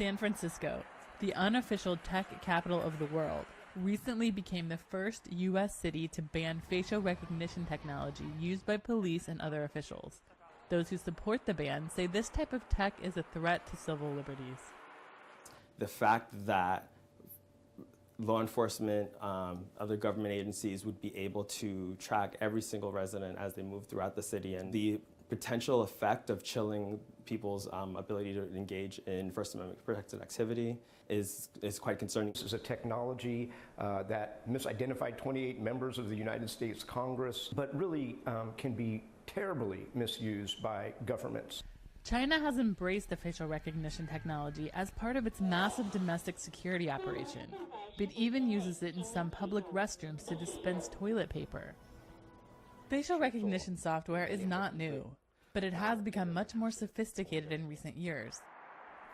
San Francisco, the unofficial tech capital of the world, recently became the first U.S. city to ban facial recognition technology used by police and other officials. Those who support the ban say this type of tech is a threat to civil liberties. The fact that law enforcement, other government agencies would be able to track every single resident as they move throughout the city, and the potential effect of chilling people's ability to engage in First Amendment protected activity is quite concerning. This is a technology that misidentified 28 members of the United States Congress, but really can be terribly misused by governments. China has embraced the facial recognition technology as part of its massive domestic security operation. It even uses it in some public restrooms to dispense toilet paper. Facial recognition software is not new, but it has become much more sophisticated in recent years.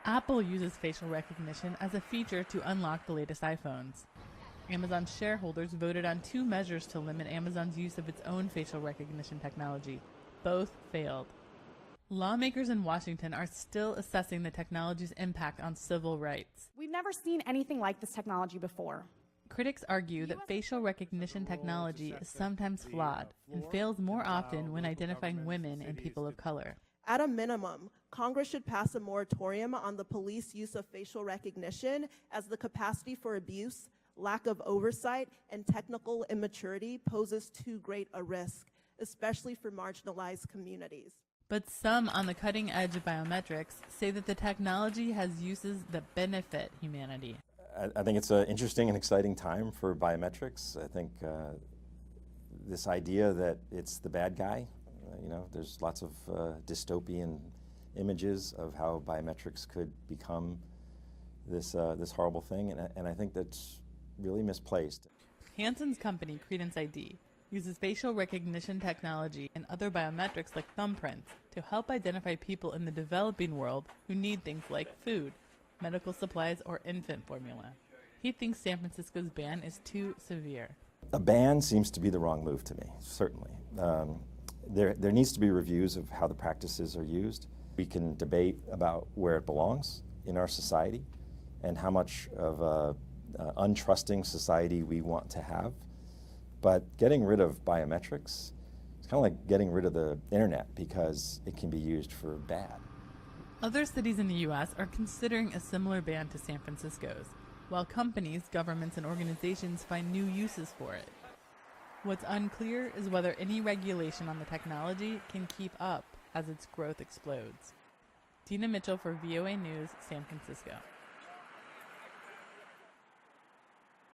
Apple uses facial recognition as a feature to unlock the latest iPhones. Amazon shareholders voted on 2 measures to limit Amazon's use of its own facial recognition technology. Both failed. Lawmakers in Washington are still assessing the technology's impact on civil rights. We've never seen anything like this technology before. Critics argue that facial recognition technology is sometimes flawed and fails more often when identifying women and people of color. At a minimum, Congress should pass a moratorium on the police use of facial recognition, as the capacity for abuse, lack of oversight, and technical immaturity poses too great a risk, especially for marginalized communities. But some on the cutting edge of biometrics say that the technology has uses that benefit humanity. I think it's an interesting and exciting time for biometrics. I think this idea that it's the bad guy, there's lots of dystopian images of how biometrics could become this horrible thing, and I think that's really misplaced. Hansen's company, Credence ID, uses facial recognition technology and other biometrics like thumbprints to help identify people in the developing world who need things like food, medical supplies, or infant formula. He thinks San Francisco's ban is too severe. A ban seems to be the wrong move to me, certainly. There needs to be reviews of how the practices are used. We can debate about where it belongs in our society and how much of an untrusting society we want to have. But getting rid of biometrics, it's kind of like getting rid of the internet because it can be used for bad. Other cities in the U.S. are considering a similar ban to San Francisco's, while companies, governments, and organizations find new uses for it. What's unclear is whether any regulation on the technology can keep up as its growth explodes. Deana Mitchell for VOA News, San Francisco.